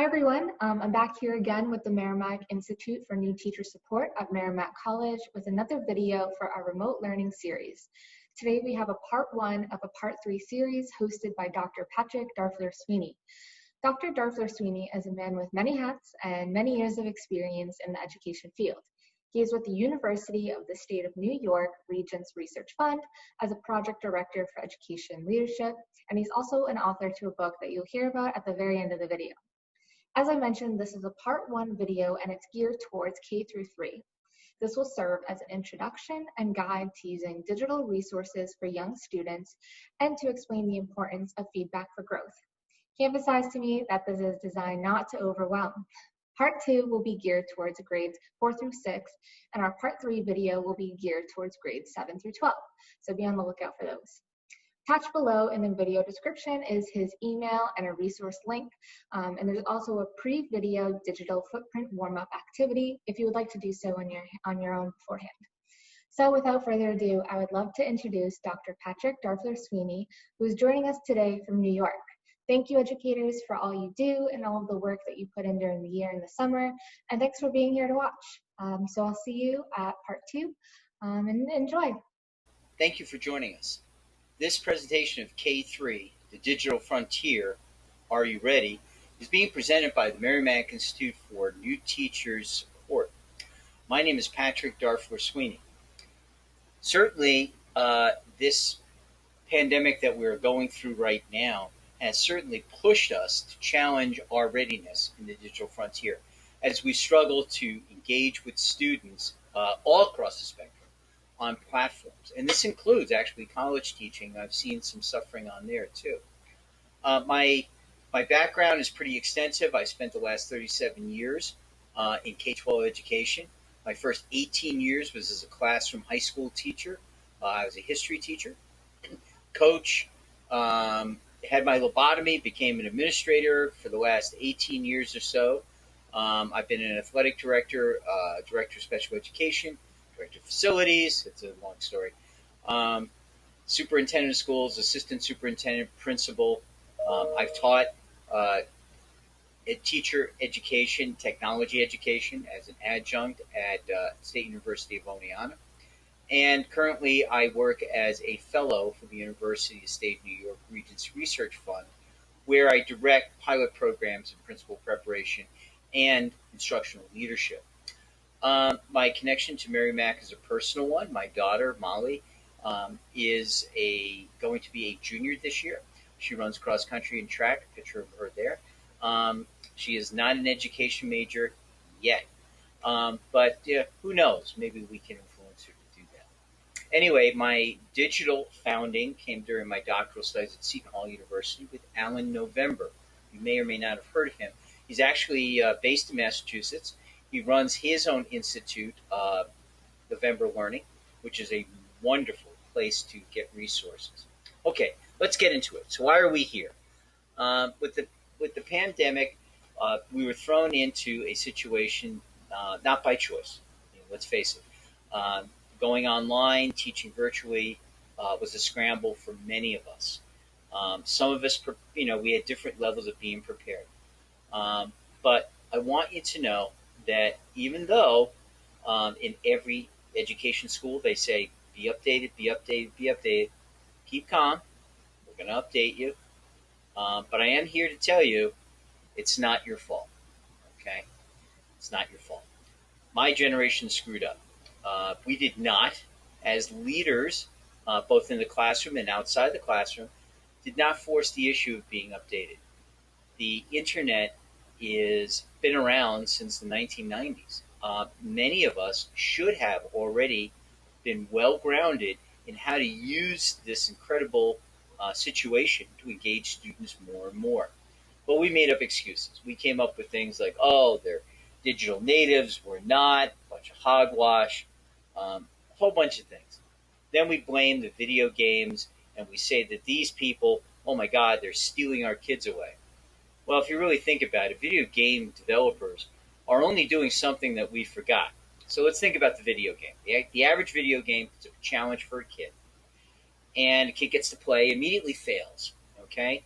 everyone, I'm back here again with the Merrimack Institute for New Teacher Support at Merrimack College with another video for our remote learning series. Today we have a part 1 of a part 3 series hosted by Dr. Patrick Darfler-Sweeney. Dr. Darfler-Sweeney is a man with many hats and many years of experience in the education field. He is with the University of the State of New York Regents Research Fund as a project director for education leadership, and he's also an author to a book that you'll hear about at the very end of the video. As I mentioned, this is a part 1 video and it's geared towards K through 3. This will serve as an introduction and guide to using digital resources for young students and to explain the importance of feedback for growth. He emphasized to me that this is designed not to overwhelm. Part 2 will be geared towards grades 4 through 6, and our part 3 video will be geared towards grades 7 through 12. So be on the lookout for those. Attached below in the video description is his email and a resource link, and there's also a pre-video digital footprint warm-up activity if you would like to do so on your own beforehand. So without further ado, I would love to introduce Dr. Patrick Darfler-Sweeney, who is joining us today from New York. Thank you, educators, for all you do and all of the work that you put in during the year and the summer, and thanks for being here to watch. So I'll see you at part 2, and enjoy. Thank you for joining us. This presentation of K-3, the Digital Frontier, Are You Ready?, is being presented by the Merrimack Institute for New Teachers Support. My name is Patrick Darfler-Sweeney. Certainly, this pandemic that we're going through right now has certainly pushed us to challenge our readiness in the digital frontier as we struggle to engage with students all across the spectrum on platforms. And this includes actually college teaching. I've seen some suffering on there too. My background is pretty extensive. I spent the last 37 years in K-12 education. My first 18 years was as a classroom high school teacher. I was a history teacher, coach, had my lobotomy, became an administrator for the last 18 years or so. I've been an athletic director, director of special education, director of facilities. It's a long story. Superintendent of schools, assistant superintendent, principal. I've taught teacher education, technology education as an adjunct at State University of Oneonta. And currently I work as a fellow for the University of State New York Regents Research Fund, where I direct pilot programs in principal preparation and instructional leadership. My connection to Merrimack is a personal one. My daughter, Molly, is going to be a junior this year. She runs cross country and track, a picture of her there. She is not an education major yet, but who knows? Maybe we can influence her to do that. Anyway, my digital founding came during my doctoral studies at Seton Hall University with Alan November. You may or may not have heard of him. He's actually based in Massachusetts. He runs his own institute, November Learning, which is a wonderful place to get resources. Okay, let's get into it. So why are we here? With the pandemic, we were thrown into a situation not by choice. Let's face it. Going online, teaching virtually was a scramble for many of us. Some of us, we had different levels of being prepared. But I want you to know that even though in every education school they say, be updated, be updated, be updated, keep calm, we're going to update you. But I am here to tell you it's not your fault, okay? It's not your fault. My generation screwed up. We did not, as leaders, both in the classroom and outside the classroom, did not force the issue of being updated. The internet is been around since the 1990s. Many of us should have already been well grounded in how to use this incredible situation to engage students more and more. But we made up excuses. We came up with things like, oh, they're digital natives, we're not, a bunch of hogwash, a whole bunch of things. Then we blame the video games and we say that these people, oh my God, they're stealing our kids away. Well, if you really think about it, video game developers are only doing something that we forgot. So let's think about the video game. The average video game is a challenge for a kid. And a kid gets to play, immediately fails, okay?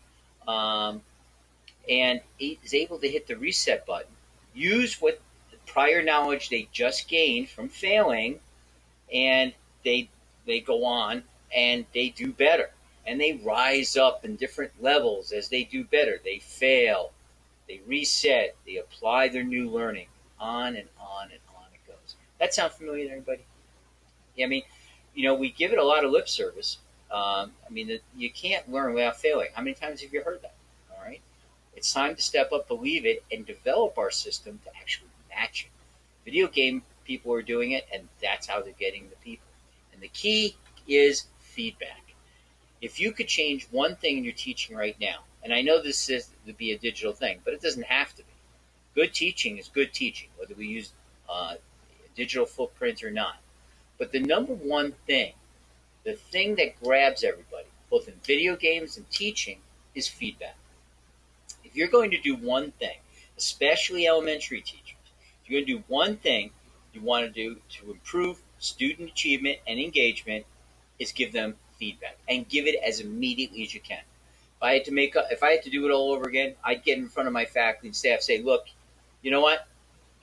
and is able to hit the reset button, use what prior knowledge they just gained from failing, and they they go on and they do better, and they rise up in different levels as they do better. They fail, they reset, they apply their new learning, on and on and on it goes. That sound familiar to everybody? Yeah, I mean, we give it a lot of lip service. You can't learn without failing. How many times have you heard that? All right. It's time to step up, believe it, and develop our system to actually match it. Video game people are doing it, and that's how they're getting the people. And the key is feedback. If you could change one thing in your teaching right now, and I know this is to be a digital thing, but it doesn't have to be. Good teaching is good teaching, whether we use digital footprints or not. But the number one thing, the thing that grabs everybody, both in video games and teaching, is feedback. If you're going to do one thing, especially elementary teachers, if you're going to do one thing you want to do to improve student achievement and engagement, is give them feedback, and give it as immediately as you can. If I had to do it all over again, I'd get in front of my faculty and staff, say, look, you know what?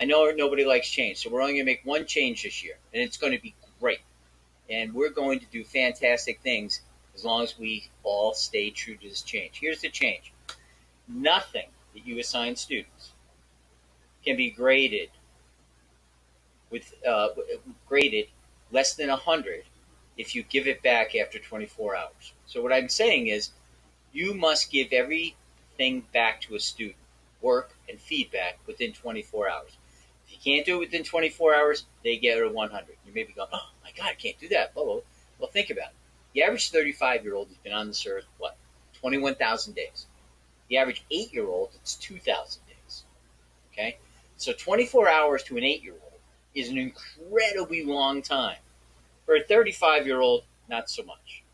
I know nobody likes change, so we're only going to make one change this year, and it's going to be great. And we're going to do fantastic things as long as we all stay true to this change. Here's the change. Nothing that you assign students can be graded graded less than 100 if you give it back after 24 hours. So what I'm saying is, you must give everything back to a student, work and feedback, within 24 hours. If you can't do it within 24 hours, they get a 100. You may be going, oh my God, I can't do that. Well, think about it. The average 35-year-old has been on this earth, 21,000 days. The average 8-year-old, it's 2,000 days. Okay? So 24 hours to an 8-year-old is an incredibly long time. For a 35-year-old, not so much.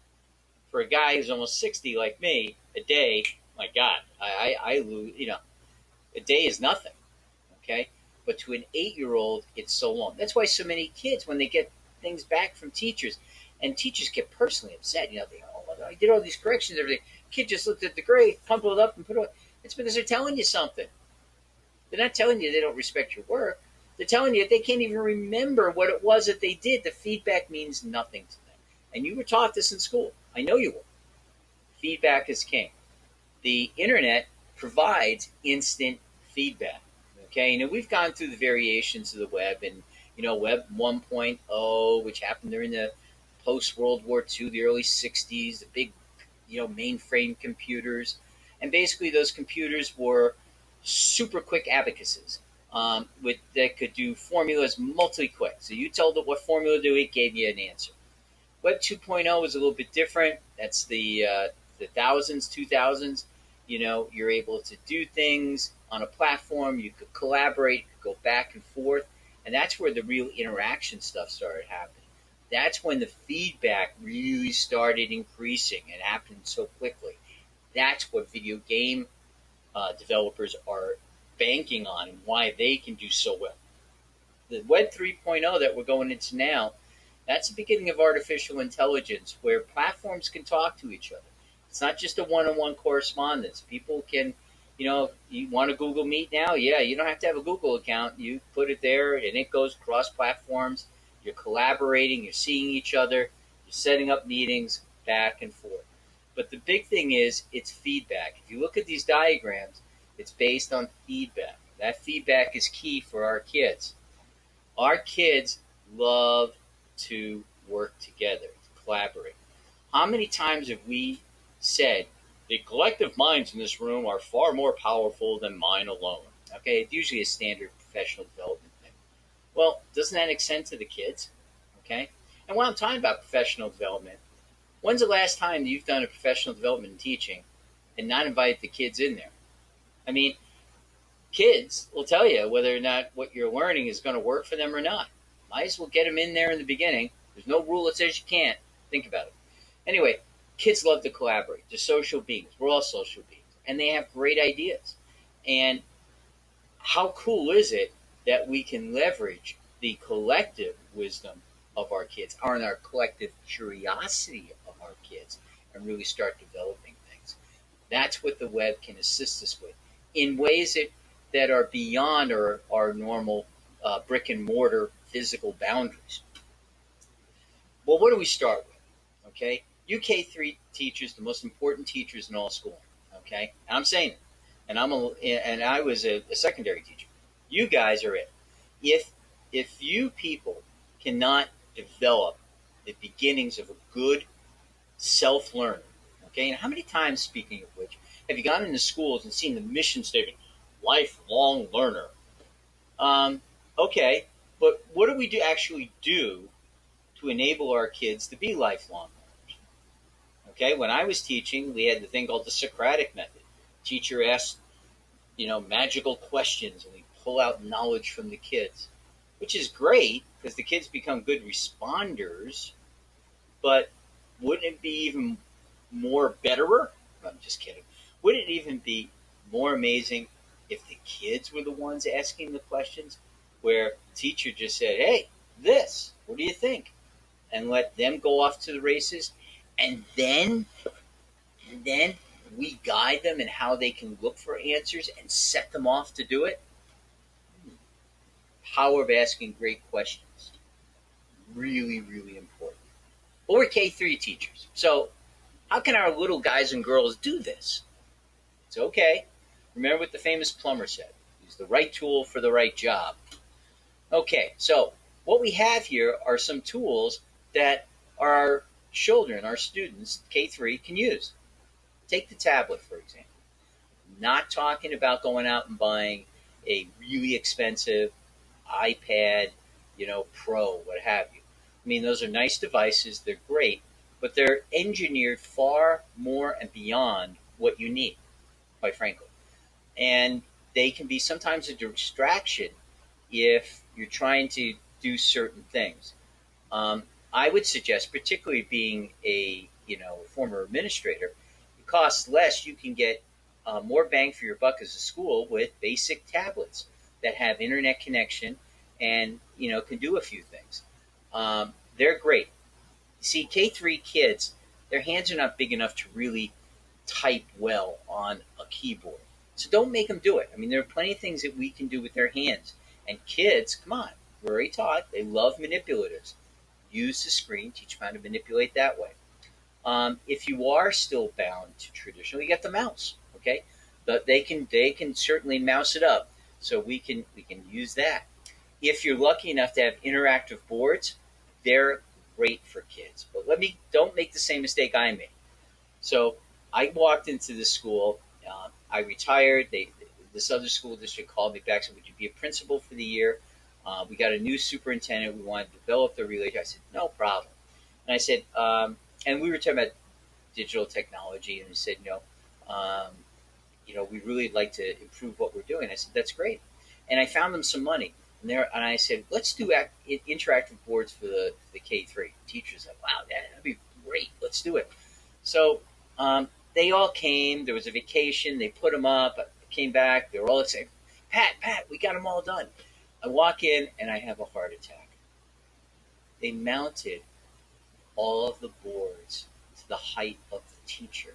For a guy who's almost 60 like me, a day, my God, I lose, a day is nothing. Okay? But to an 8-year-old, it's so long. That's why so many kids, when they get things back from teachers, and teachers get personally upset, I did all these corrections, everything. Kid just looked at the grade, crumpled it up, and put it away. It's because they're telling you something. They're not telling you they don't respect your work. They're telling you that they can't even remember what it was that they did. The feedback means nothing to them. And you were taught this in school. I know you were. Feedback is king. The internet provides instant feedback. Okay, we've gone through the variations of the web, and Web 1.0, which happened during the post-World War II, the early 60s, the big, mainframe computers. And basically those computers were super quick abacuses that could do formulas multi-quick. So you told it what formula to do, it gave you an answer. Web 2.0 is a little bit different. That's the thousands, 2000s. You're able to do things on a platform. You could collaborate, you could go back and forth. And that's where the real interaction stuff started happening. That's when the feedback really started increasing and happened so quickly. That's what video game developers are banking on, and why they can do so well. The Web 3.0 that we're going into now, that's the beginning of artificial intelligence, where platforms can talk to each other. It's not just a one-on-one correspondence. People can, you want to Google Meet now? Yeah, you don't have to have a Google account. You put it there, and it goes cross-platforms. You're collaborating. You're seeing each other. You're setting up meetings back and forth. But the big thing is, it's feedback. If you look at these diagrams, it's based on feedback. That feedback is key for our kids. Our kids love to work together, to collaborate. How many times have we said, the collective minds in this room are far more powerful than mine alone? Okay, it's usually a standard professional development thing. Well, doesn't that extend to the kids? Okay? And when I'm talking about professional development, when's the last time you've done a professional development in teaching and not invited the kids in there? I mean, kids will tell you whether or not what you're learning is going to work for them or not. Might as well get them in there in the beginning. There's no rule that says you can't. Think about it. Anyway, kids love to collaborate. They're social beings. We're all social beings. And they have great ideas. And how cool is it that we can leverage the collective wisdom of our kids, and our collective curiosity of our kids, and really start developing things? That's what the web can assist us with. in ways that are beyond our normal brick and mortar physical boundaries. Well, what do we start with? Okay, you K-3 teachers, the most important teachers in all schooling. Okay, and I'm saying it, and I was a secondary teacher. You guys are it. If you people cannot develop the beginnings of a good self-learning, okay, and how many times, speaking of which, have you gone into schools and seen the mission statement, lifelong learner? Um, okay, but what do we actually do to enable our kids to be lifelong learners? Okay, when I was teaching, we had the thing called the Socratic Method. Teacher asked, magical questions, and we pull out knowledge from the kids, which is great because the kids become good responders. But wouldn't it be even more betterer? I'm just kidding. Wouldn't it even be more amazing if the kids were the ones asking the questions, where the teacher just said, "Hey, this, what do you think?" and let them go off to the races, and then we guide them in how they can look for answers and set them off to do it. Power of asking great questions. Really, really important. But we're K-3 teachers. So how can our little guys and girls do this? It's okay. Remember what the famous plumber said. Use the right tool for the right job. Okay, so what we have here are some tools that our children, our students, K-3, can use. Take the tablet, for example. Not talking about going out and buying a really expensive iPad, Pro, what have you. I mean, those are nice devices. They're great, but they're engineered far more and beyond what you need, quite frankly. And they can be sometimes a distraction if you're trying to do certain things. I would suggest, particularly being a former administrator, it costs less. You can get more bang for your buck as a school with basic tablets that have internet connection and can do a few things. They're great. See, K-3 kids, their hands are not big enough to really type well on a keyboard. So don't make them do it. I mean, there are plenty of things that we can do with their hands. And kids, come on, we're already taught, they love manipulatives. Use the screen, teach them how to manipulate that way. If you are still bound to traditional, you got the mouse, okay? But they can certainly mouse it up, so we can use that. If you're lucky enough to have interactive boards, they're great for kids. But don't make the same mistake I made. So I walked into this school. I retired. This other school district called me back and said, "Would you be a principal for the year? We got a new superintendent. We want to develop the relationship." I said, "No problem." And I said, and we were talking about digital technology, and he said, we'd really like to improve what we're doing. I said, "That's great." And I found them some money. And I said, "Let's do interactive boards for the K-3." Teachers said, "Wow, that'd be great. Let's do it." So they all came. There was a vacation. They put them up. I came back. They were all excited. Pat, we got them all done. I walk in, and I have a heart attack. They mounted all of the boards to the height of the teacher.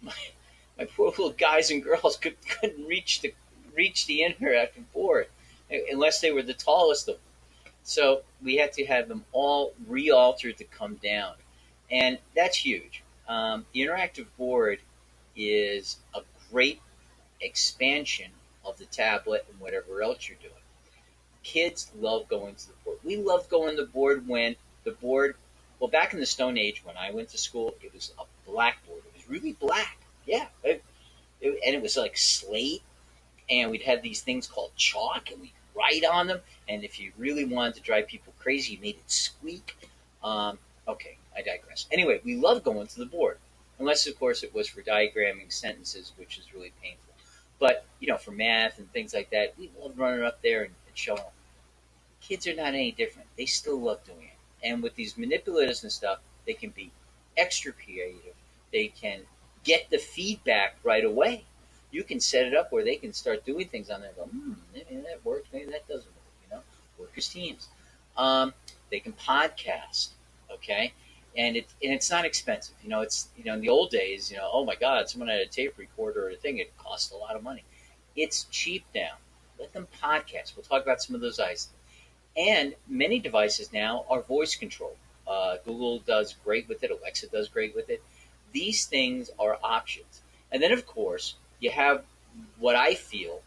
My poor little guys and girls couldn't reach the interactive board unless they were the tallest of them. So we had to have them all re-altered to come down, and that's huge. The interactive board is a great expansion of the tablet and whatever else you're doing. Kids love going to the board. We loved going to the board when the board, well, back in the Stone Age when I went to school, it was a blackboard. It was really black. Yeah. And it was like slate, and we'd have these things called chalk, and we'd write on them. And if you really wanted to drive people crazy, you made it squeak. Okay, I digress. Anyway, we loved going to the board, unless, of course, it was for diagramming sentences, which is really painful. But, for math and things like that, we loved running up there and showing them. Kids are not any different. They still love doing it. And with these manipulatives and stuff, they can be extra creative. They can get the feedback right away. You can set it up where they can start doing things on there and go, maybe that works, maybe that doesn't work, work as teams. They can podcast, okay? and it's not expensive. It's in the old days, oh my God, someone had a tape recorder or a thing. It cost a lot of money. It's cheap now. Let them podcast. We'll talk about some of those items. And many devices now are voice controlled. Google does great with it. Alexa does great with it. These things are options. And then, of course, you have what I feel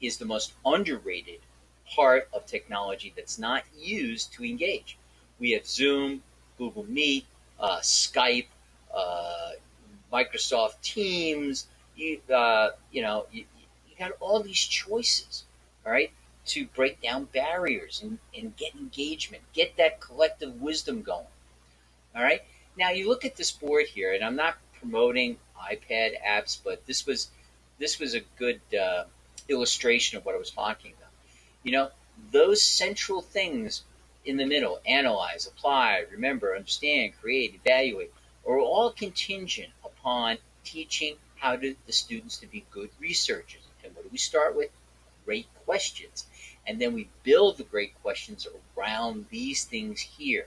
is the most underrated part of technology that's not used to engage. We have Zoom, Google Meet, Skype, uh, Microsoft Teams. You got all these choices, all right, to break down barriers and get engagement, get that collective wisdom going. All right. Now you look at this board here, and I'm not promoting iPad apps, but this was a good illustration of what I was talking about. You know, those central things in the middle: analyze, apply, remember, understand, create, evaluate, are all contingent upon teaching the students to be good researchers. And what do we start with? Great questions, and then we build the great questions around these things here.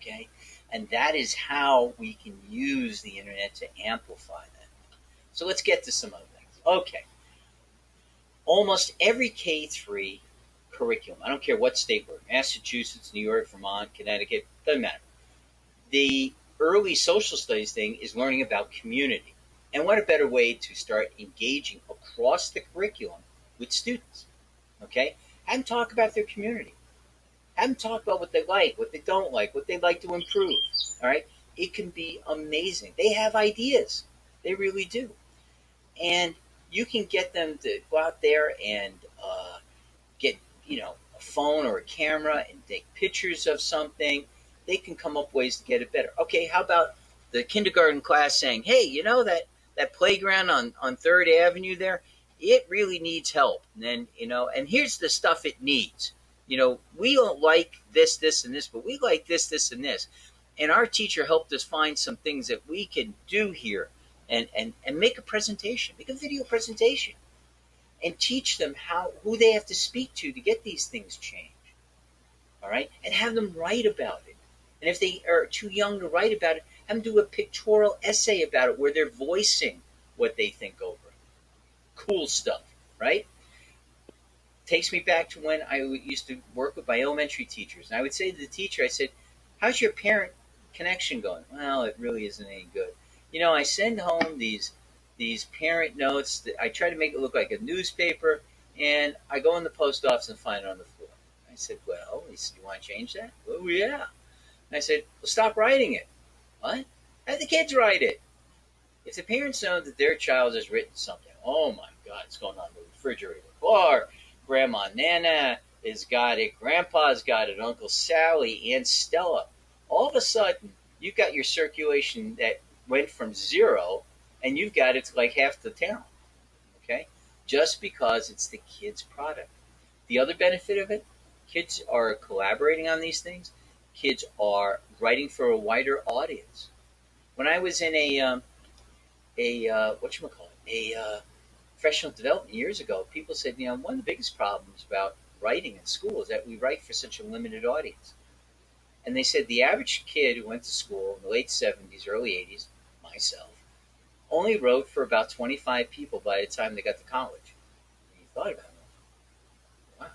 Okay, and that is how we can use the internet to amplify that. So let's get to some other things. Okay, almost every K-3 curriculum, I don't care what state we're in, Massachusetts, New York, Vermont, Connecticut, doesn't matter. The early social studies thing is learning about community. And what a better way to start engaging across the curriculum with students. Okay? Have them talk about their community. Have them talk about what they like, what they don't like, what they'd like to improve. All right? It can be amazing. They have ideas. They really do. And you can get them to go out there and get, a phone or a camera and take pictures of something. They can come up ways to get it better. Okay, how about the kindergarten class saying, hey, that playground on 3rd Avenue there, it really needs help. And then, and here's the stuff it needs. We don't like this, and this, but we like this, and this. And our teacher helped us find some things that we can do here and make a presentation, make a video presentation, and teach them who they have to speak to get these things changed. All right? And have them write about it. And if they are too young to write about it, have them do a pictorial essay about it where they're voicing what they think over it. Cool stuff, right? Takes me back to when I used to work with my elementary teachers. And I would say to the teacher, I said, how's your parent connection going? Well, it really isn't any good. I send home these parent notes that I try to make it look like a newspaper, and I go in the post office and find it on the floor. I said, well, he said, you want to change that? Oh, yeah. And I said, well, stop writing it. What? Have the kids write it. If the parents know that their child has written something, oh my God, it's going on the refrigerator bar. Grandma Nana has got it. Grandpa's got it. Uncle Sally, Aunt Stella. All of a sudden, you've got your circulation that went from 0, and you've got it to like half the town. Okay? Just because it's the kid's product. The other benefit of it, kids are collaborating on these things. Kids are writing for a wider audience. When I was in a professional development years ago, people said, one of the biggest problems about writing in school is that we write for such a limited audience. And they said the average kid who went to school in the late 70s, early 80s, myself, only wrote for about 25 people by the time they got to college. And you thought about it. Wow.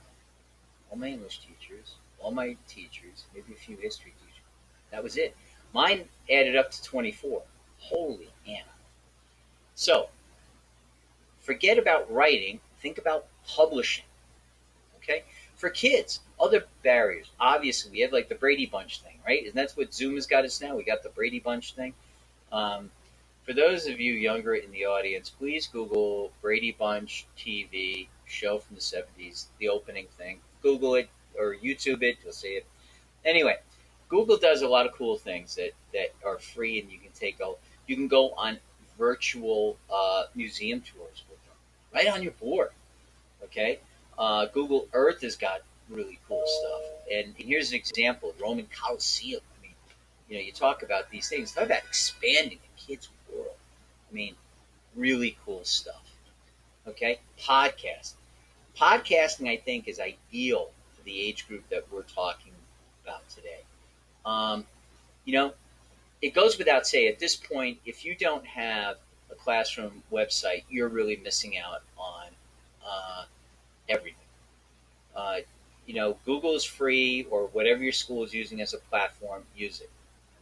All my English teachers, all my teachers, maybe a few history teachers. That was it. Mine added up to 24. Holy Anna. So, forget about writing. Think about publishing. Okay? For kids, other barriers. Obviously, we have like the Brady Bunch thing, right? And that's what Zoom has got us now. We got the Brady Bunch thing. For those of you younger in the audience, please Google Brady Bunch TV show from the 70s, the opening thing. Google it or YouTube it. You'll see it. Anyway, Google does a lot of cool things that are free, and you can go on virtual museum tours with them right on your board. Okay, Google Earth has got really cool stuff, and here's an example: Roman Colosseum. I mean, you talk about these things. Talk about expanding the kids' world. I mean, really cool stuff. Okay, podcasting, I think, is ideal for the age group that we're talking about today. You know, it goes without saying at this point, if you don't have a classroom website, you're really missing out on everything. Uh, Google is free, or whatever your school is using as a platform, use it.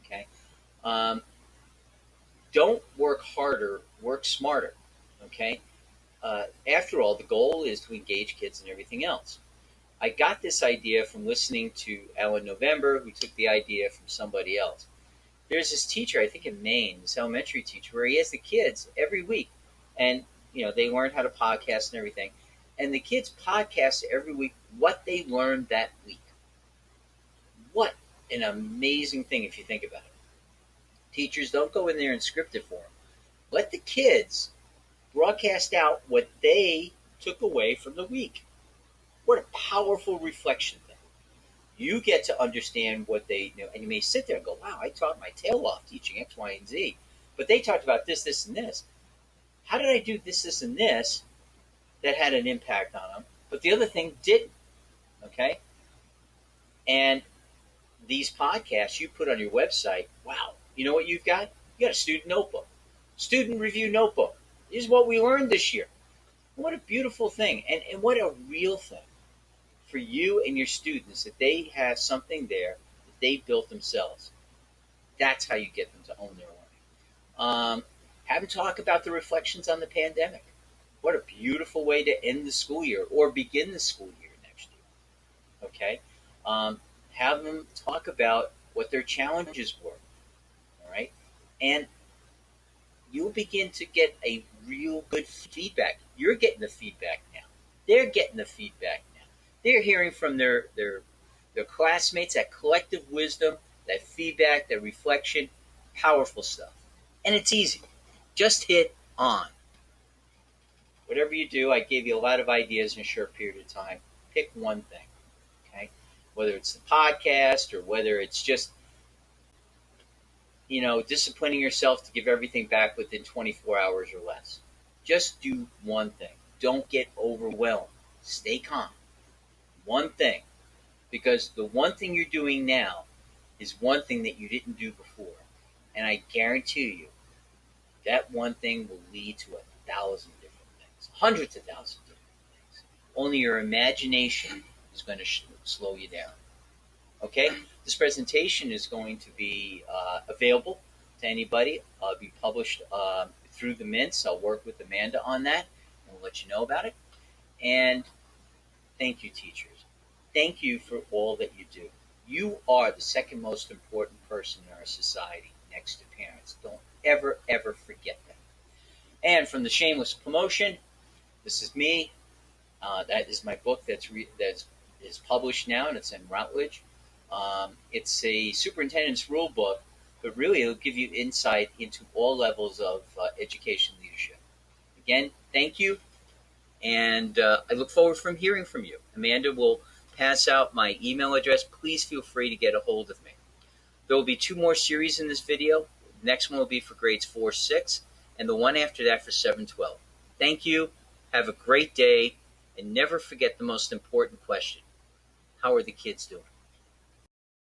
Okay. Um, don't work harder, work smarter. Okay. After all, the goal is to engage kids and everything else. I got this idea from listening to Ellen November, who took the idea from somebody else. There's this teacher, I think in Maine, this elementary teacher, where he has the kids every week, and they learn how to podcast and everything, and the kids podcast every week what they learned that week. What an amazing thing if you think about it. Teachers, don't go in there and script it for them. Let the kids broadcast out what they took away from the week. What a powerful reflection thing. You get to understand what they know, and you may sit there and go, wow, I taught my tail off teaching X, Y, and Z, but they talked about this, this, and this. How did I do this, this, and this that had an impact on them, but the other thing didn't? Okay? And these podcasts you put on your website, wow, you know what you've got? You got a student notebook, student review notebook. This is what we learned this year. What a beautiful thing, and what a real thing for you and your students, that they have something there that they built themselves. That's how you get them to own their learning. Have them talk about the reflections on the pandemic. What a beautiful way to end the school year or begin the school year next year. Okay? Have them talk about what their challenges were. All right? And you'll begin to get a real good feedback. You're getting the feedback now. They're getting the feedback now. They're hearing from their classmates, that collective wisdom, that feedback, that reflection, powerful stuff. And it's easy. Just hit on. Whatever you do, I gave you a lot of ideas in a short period of time. Pick one thing. Okay? Whether it's the podcast or whether it's just disciplining yourself to give everything back within 24 hours or less. Just do one thing. Don't get overwhelmed. Stay calm. One thing. Because the one thing you're doing now is one thing that you didn't do before. And I guarantee you, that one thing will lead to 1,000 different things. Hundreds of thousands of different things. Only your imagination is going to slow you down. Okay? This presentation is going to be available to anybody. It'll be published through the Mints. I'll work with Amanda on that, and we'll let you know about it. And thank you, teachers. Thank you for all that you do. You are the second most important person in our society, next to parents. Don't ever, ever forget that. And from the Shameless Promotion, this is me. That is my book that is published now, and it's in Routledge. It's a superintendent's rule book, but really it'll give you insight into all levels of education leadership. Again, thank you, and I look forward from hearing from you. Amanda will pass out my email address. Please feel free to get a hold of me. There will be 2 more series in this video. The next one will be for grades 4-6, and the one after that for 7-12. Thank you. Have a great day, and never forget the most important question. How are the kids doing?